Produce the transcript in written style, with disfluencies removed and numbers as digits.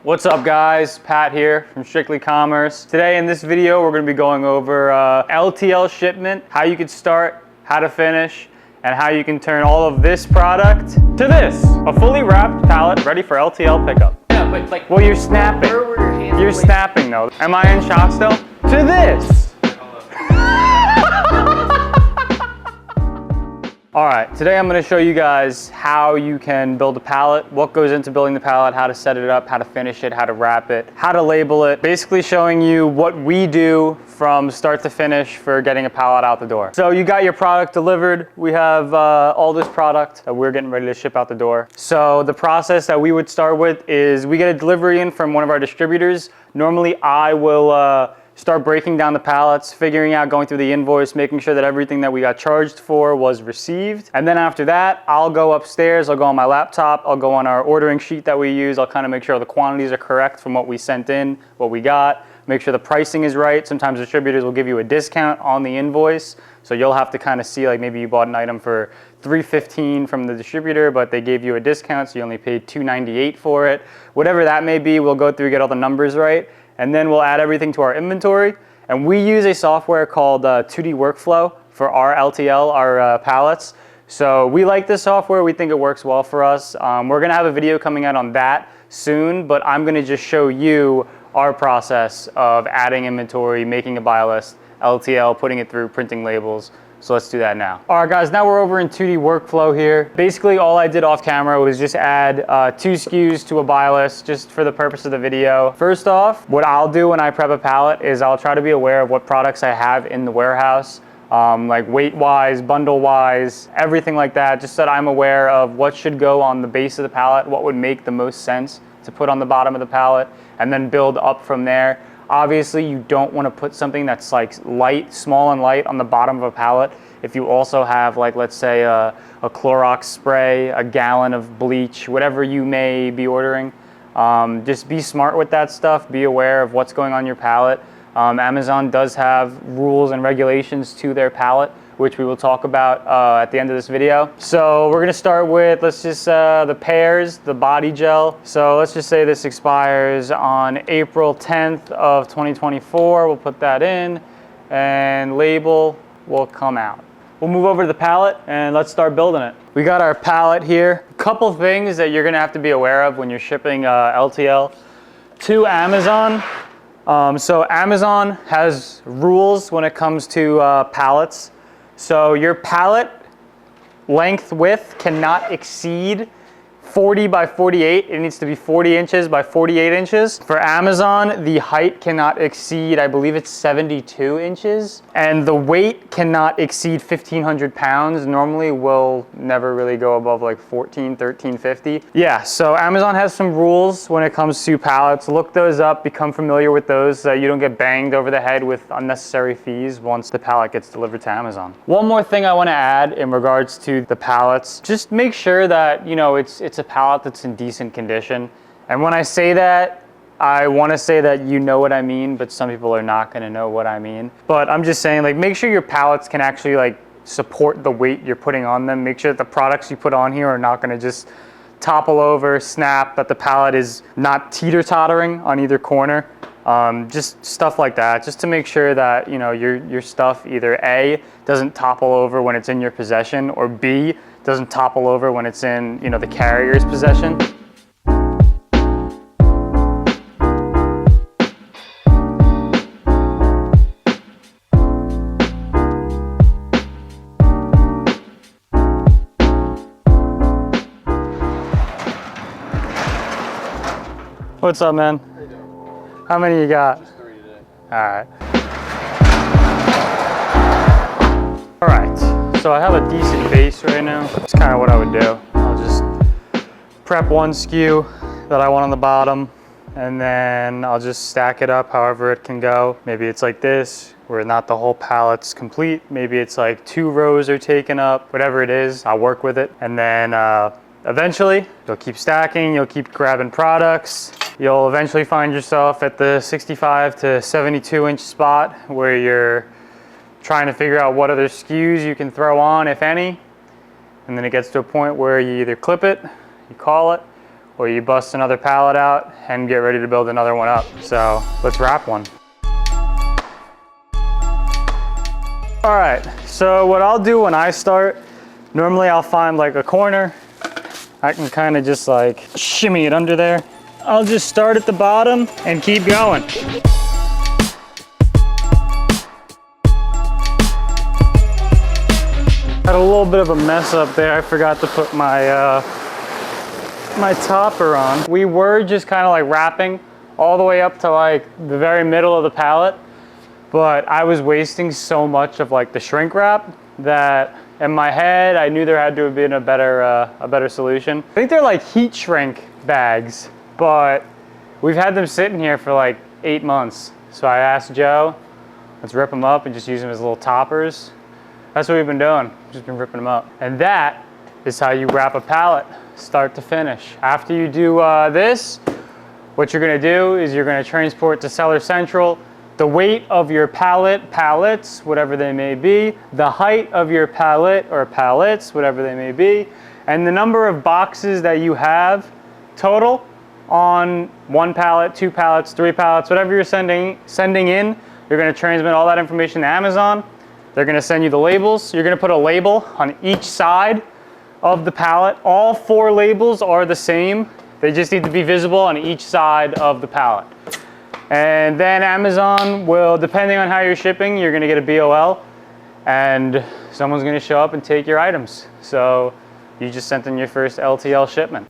What's up guys, Pat here from Strictly Commerce. Today in this video we're going to be going over LTL shipment, how you can start, how to finish, and how you can turn all of this product to this. A fully wrapped pallet ready for LTL pickup. Yeah, but like... Well, you're snapping. Where were your hands? You're snapping though. Am I in shot still? To this. All right, today I'm going to show you guys how you can build a pallet, what goes into building the pallet, how to set it up, how to finish it, how to wrap it, how to label it, basically showing you what we do from start to finish for getting a pallet out the door. So you got your product delivered. We have all this product that we're getting ready to ship out the door. So the process that we would start with is we get a delivery in from one of our distributors. Normally I will start breaking down the pallets, figuring out, going through the invoice, making sure that everything that we got charged for was received. And then after that, I'll go upstairs, I'll go on my laptop, I'll go on our ordering sheet that we use, I'll kind of make sure the quantities are correct from what we sent in, what we got, make sure the pricing is right. Sometimes distributors will give you a discount on the invoice, so you'll have to kind of see, like maybe you bought an item for $3.15 from the distributor, but they gave you a discount, so you only paid $2.98 for it. Whatever that may be, we'll go through, get all the numbers right, and then we'll add everything to our inventory. And we use a software called 2D Workflow for our LTL, our pallets. So we like this software, we think it works well for us. We're gonna have a video coming out on that soon, but I'm gonna just show you our process of adding inventory, making a buy list, LTL, putting it through, printing labels. So let's do that now. All right guys, now we're over in 2D Workflow here. Basically all I did off camera was just add 2 SKUs to a buy list just for the purpose of the video. First off, what I'll do when I prep a pallet is I'll try to be aware of what products I have in the warehouse, like weight-wise, bundle-wise, everything like that, just so that I'm aware of what should go on the base of the pallet, what would make the most sense to put on the bottom of the pallet, and then build up from there. Obviously, you don't want to put something that's like light, small and light on the bottom of a pallet. If you also have, like, let's say a Clorox spray, a gallon of bleach, whatever you may be ordering, just be smart with that stuff. Be aware of what's going on your pallet. Amazon does have rules and regulations to their pallet, which we will talk about at the end of this video. So we're gonna start with, let's just, the pears, the body gel. So let's just say this expires on April 10th of 2024. We'll put that in and label will come out. We'll move over to the pallet and let's start building it. We got our pallet here. A couple things that you're gonna have to be aware of when you're shipping LTL to Amazon. So Amazon has rules when it comes to pallets. So your pallet length width cannot exceed 40 by 48. It needs to be 40 inches by 48 inches. For Amazon, the height cannot exceed, I believe it's 72 inches. And the weight cannot exceed 1,500 pounds. Normally will never really go above like 14, 13, 50. Yeah, so Amazon has some rules when it comes to pallets. Look those up, become familiar with those so that you don't get banged over the head with unnecessary fees once the pallet gets delivered to Amazon. One more thing I want to add in regards to the pallets, just make sure that, you know, it's a pallet that's in decent condition. And when I say that, I want to say that you know what I mean, but some people are not going to know what I mean. But I'm just saying, like, make sure your pallets can actually like support the weight you're putting on them. Make sure that the products you put on here are not going to just topple over, snap, that the pallet is not teeter-tottering on either corner. Just stuff like that, just to make sure that, you know, your stuff either A, doesn't topple over when it's in your possession, or B, doesn't topple over when it's in, you know, the carrier's possession. What's up, man? How you doing? How many you got? Just 3 today. All right, so I have a decent base right now. That's kind of what I would do. I'll just prep one SKU that I want on the bottom, and then I'll just stack it up however it can go. Maybe it's like this, where not the whole pallet's complete. Maybe it's like 2 rows are taken up. Whatever it is, I'll work with it. And then eventually, you'll keep stacking, you'll keep grabbing products. You'll eventually find yourself at the 65 to 72 inch spot where you're trying to figure out what other SKUs you can throw on, if any. And then it gets to a point where you either clip it, you call it, or you bust another pallet out and get ready to build another one up. So let's wrap one. All right, so what I'll do when I start, normally I'll find like a corner. I can kind of just like shimmy it under there. I'll just start at the bottom and keep going. Had a little bit of a mess up there. I forgot to put my my topper on. We were just kind of like wrapping all the way up to like the very middle of the pallet, but I was wasting so much of like the shrink wrap that in my head I knew there had to have been a better solution. I think they're like heat shrink bags, but we've had them sitting here for like 8 months. So I asked Joe, let's rip them up and just use them as little toppers. That's what we've been doing, just been ripping them up. And that is how you wrap a pallet, start to finish. After you do this, what you're gonna do is you're gonna transport to Seller Central the weight of your pallets, whatever they may be, the height of your pallet or pallets, whatever they may be, and the number of boxes that you have total on 1 pallet, 2 pallets, 3 pallets, whatever you're sending in. You're gonna transmit all that information to Amazon. They're gonna send you the labels. You're gonna put a label on each side of the pallet. All 4 labels are the same. They just need to be visible on each side of the pallet. And then Amazon will, depending on how you're shipping, you're gonna get a BOL and someone's gonna show up and take your items. So you just sent in your first LTL shipment.